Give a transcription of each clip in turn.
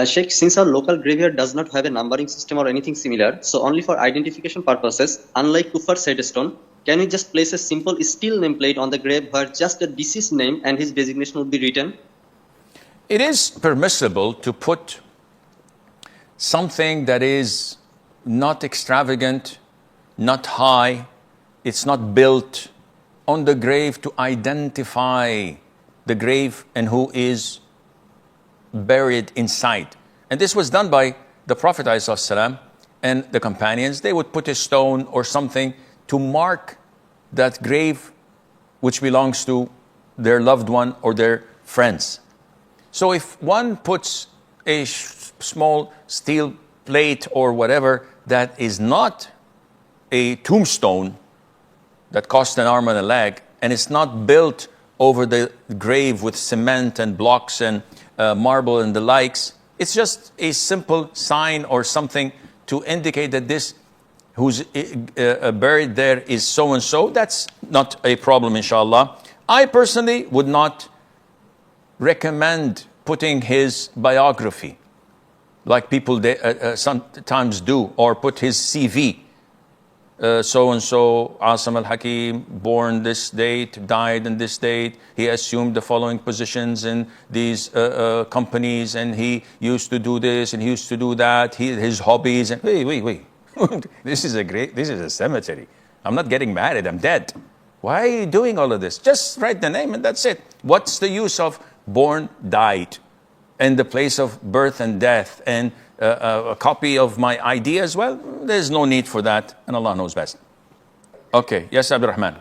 Sheikh, since our local graveyard does not have a numbering system or anything similar, so only for identification purposes, unlike Kufar's headstone, can we just place a simple steel nameplate on the grave where just the deceased name and his designation would be written? It is permissible to put something that is not extravagant, not high, it's not built on the grave to identify the grave and who is buried inside. And this was done by the Prophet ﷺ and the companions. They would put a stone or something to mark that grave which belongs to their loved one or their friends. So if one puts a small steel plate or whatever that is not a tombstone that costs an arm and a leg, and it's not built over the grave with cement and blocks and marble and the likes, it's just a simple sign or something to indicate that this who's buried there is so and so. That's not a problem, inshallah. I personally would not recommend putting his biography like people sometimes do, or put his CV. So and so, Assim Al Hakeem, born this date, died in this date. He assumed the following positions in these companies, and he used to do this and he used to do that. His hobbies. And wait. This is a cemetery. I'm not getting married. I'm dead. Why are you doing all of this? Just write the name and that's it. What's the use of born, died, and the place of birth and death, and a copy of my ID as well? There's no need for that, and Allah knows best. Okay, yes, Abdurrahman.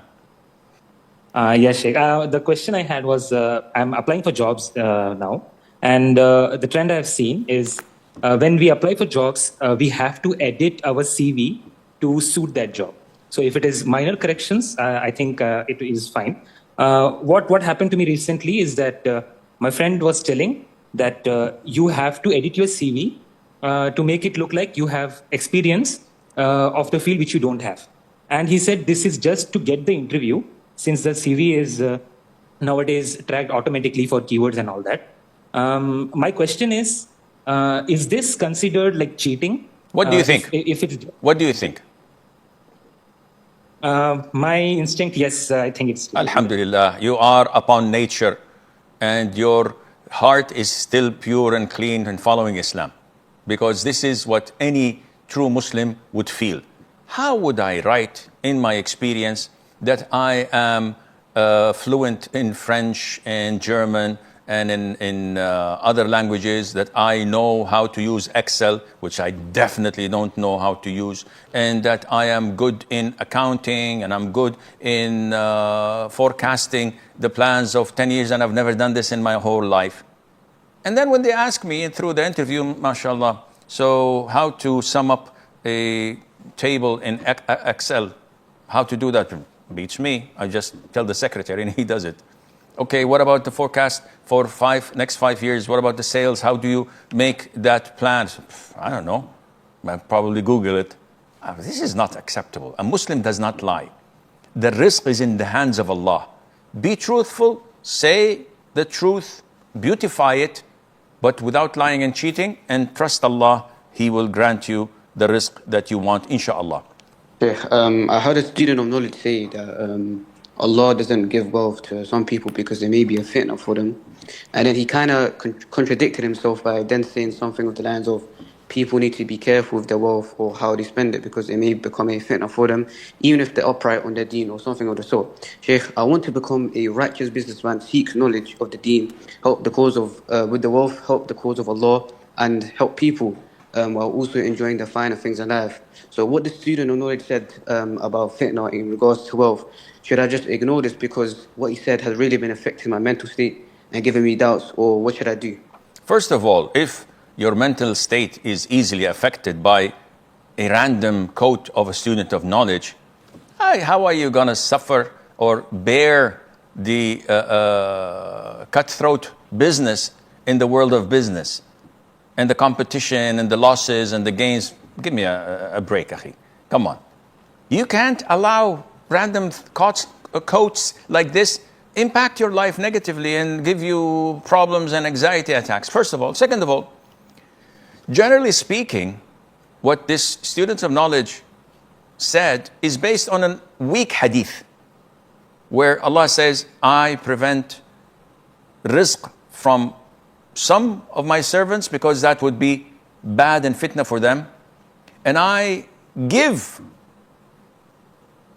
Yes, Sheikh. The question I had was, I'm applying for jobs now, and the trend I've seen is when we apply for jobs, we have to edit our CV to suit that job. So if it is minor corrections, I think it is fine. What happened to me recently is that my friend was telling that you have to edit your CV to make it look like you have experience of the field which you don't have. And he said this is just to get the interview, since the CV is nowadays tracked automatically for keywords and all that. My question is this considered like cheating? What do you think? If it's, what do you think? My instinct, yes, I think it's... Alhamdulillah, you are upon nature and your heart is still pure and clean and following Islam. Because this is what any true Muslim would feel. How would I write in my experience that I am fluent in French and German and in other languages, that I know how to use Excel, which I definitely don't know how to use, and that I am good in accounting and I'm good in forecasting the plans of 10 years, and I've never done this in my whole life. And then when they ask me through the interview, mashallah, so how to sum up a table in Excel, how to do that? Beats me. I just tell the secretary and he does it. Okay, what about the forecast for next 5 years? What about the sales? How do you make that plan? I don't know. I'll probably Google it. This is not acceptable. A Muslim does not lie. The rizq is in the hands of Allah. Be truthful, say the truth, beautify it, but without lying and cheating, and trust Allah. He will grant you the rizq that you want, inshaAllah. I heard a student of knowledge say that Allah doesn't give wealth to some people because there may be a fitna for them. And then he kind of contradicted himself by then saying something of the lines of people need to be careful with their wealth or how they spend it because it may become a fitna for them, even if they're upright on their deen or something of the sort. Sheikh, I want to become a righteous businessman, seek knowledge of the deen, help the cause of, with the wealth, help the cause of Allah, and help people while also enjoying the finer things in life. So what the student of knowledge said about fitna in regards to wealth, should I just ignore this because what he said has really been affecting my mental state and giving me doubts, or what should I do? First of all, if your mental state is easily affected by a random quote of a student of knowledge, how are you going to suffer or bear the cutthroat business in the world of business and the competition and the losses and the gains? Give me a break, akhi. Come on. You can't allow random quotes like this impact your life negatively and give you problems and anxiety attacks, first of all. Second of all, Generally speaking, what this students of knowledge said is based on a weak hadith, where Allah says, I prevent rizq from some of my servants because that would be bad and fitna for them, and I give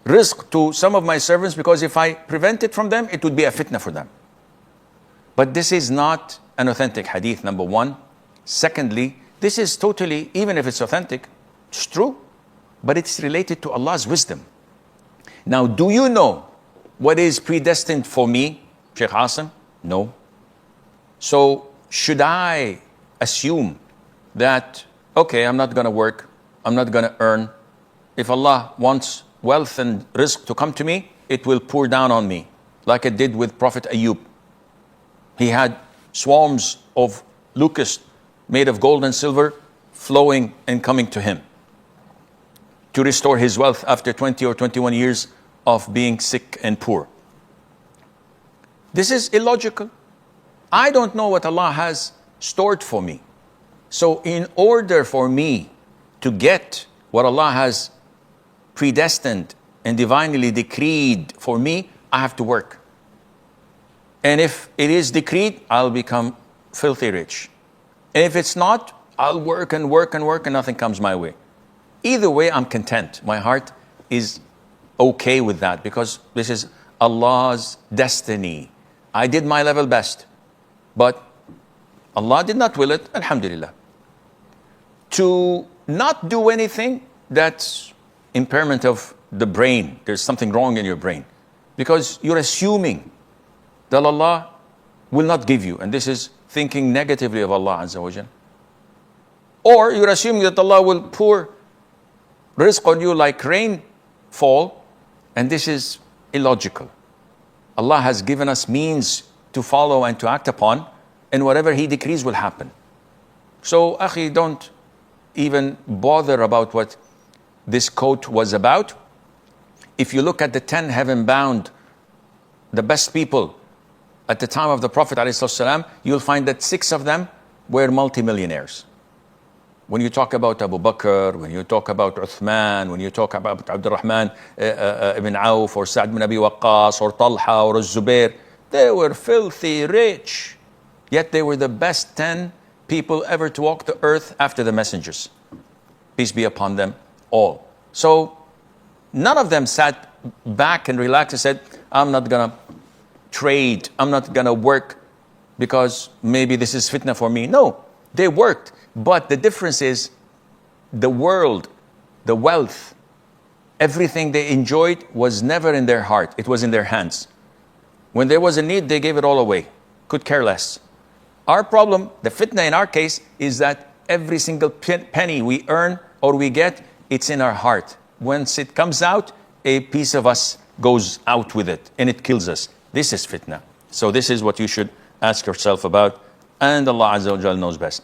rizq to some of my servants because if I prevent it from them, it would be a fitna for them. But this is not an authentic hadith, number one. Secondly, this is totally, even if it's authentic, it's true, but it's related to Allah's wisdom. Now, do you know what is predestined for me, Sheikh Asim? No. So, should I assume that, okay, I'm not going to work, I'm not going to earn. If Allah wants wealth and rizq to come to me, it will pour down on me, like it did with Prophet Ayub. He had swarms of locusts made of gold and silver flowing and coming to him to restore his wealth after 20 or 21 years of being sick and poor. This is illogical. I don't know what Allah has stored for me. So in order for me to get what Allah has predestined and divinely decreed for me, I have to work. And if it is decreed, I'll become filthy rich. And if it's not, I'll work and work and work and nothing comes my way. Either way, I'm content. My heart is okay with that because this is Allah's destiny. I did my level best, but Allah did not will it, alhamdulillah. To not do anything, that's impairment of the brain. There's something wrong in your brain because you're assuming that Allah will not give you, and this is thinking negatively of Allah Azza wa Jal. Or you're assuming that Allah will pour rizq on you like rainfall, and this is illogical. Allah has given us means to follow and to act upon, and whatever He decrees will happen. So, akhi, don't even bother about what this quote was about. If you look at the 10 heaven-bound, the best people at the time of the Prophet ﷺ, you'll find that 6 of them were multimillionaires. When you talk about Abu Bakr, when you talk about Uthman, when you talk about Abdurrahman ibn Auf, or Sa'd ibn Abi Waqqas, or Talha, or Zubair, they were filthy rich. Yet they were the best 10 people ever to walk the earth after the messengers. Peace be upon them all. So none of them sat back and relaxed and said, I'm not going to trade, I'm not going to work because maybe this is fitna for me. No, they worked. But the difference is the world, the wealth, everything they enjoyed was never in their heart. It was in their hands. When there was a need, they gave it all away. Could care less. Our problem, the fitna in our case, is that every single penny we earn or we get, it's in our heart. Once it comes out, a piece of us goes out with it and it kills us. This is fitna. So this is what you should ask yourself about, and Allah Azza wa Jalla knows best.